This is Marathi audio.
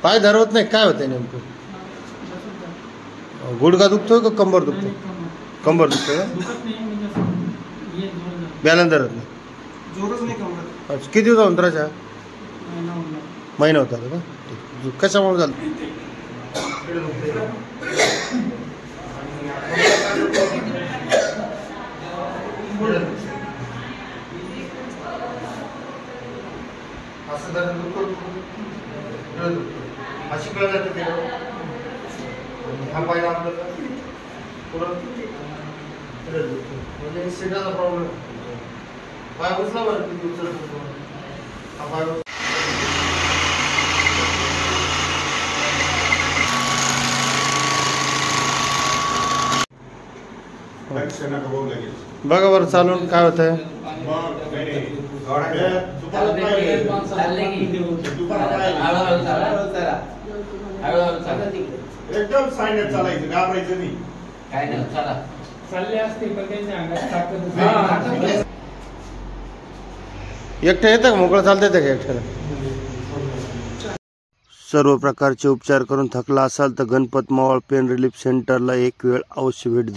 पाय धरवत नाही, काय होतंय नेमकं? गुडघा दुखतोय का कंबर दुखतोय? कंबर दुखतोय का? बॅलन्स धरत नाही. अच्छा, किती दिवस अंतराच्या? महिना होता का? कशामुळे झालं? बघा बरं चालून काय होत आहे. एकदम सायलेंट चालायचं, घाबरायचं नाही. काय नाही चला चालले असते पण त्यांच्या अंगात ताकद. एकटं येतं का? मोकळं चालतं येतं का एकट्याला? सर्व प्रकारचे उपचार करून थकला असाल तर गणपत मावळ पेन रिलीफ सेंटरला एक वेळ अवश्य भेट द्या.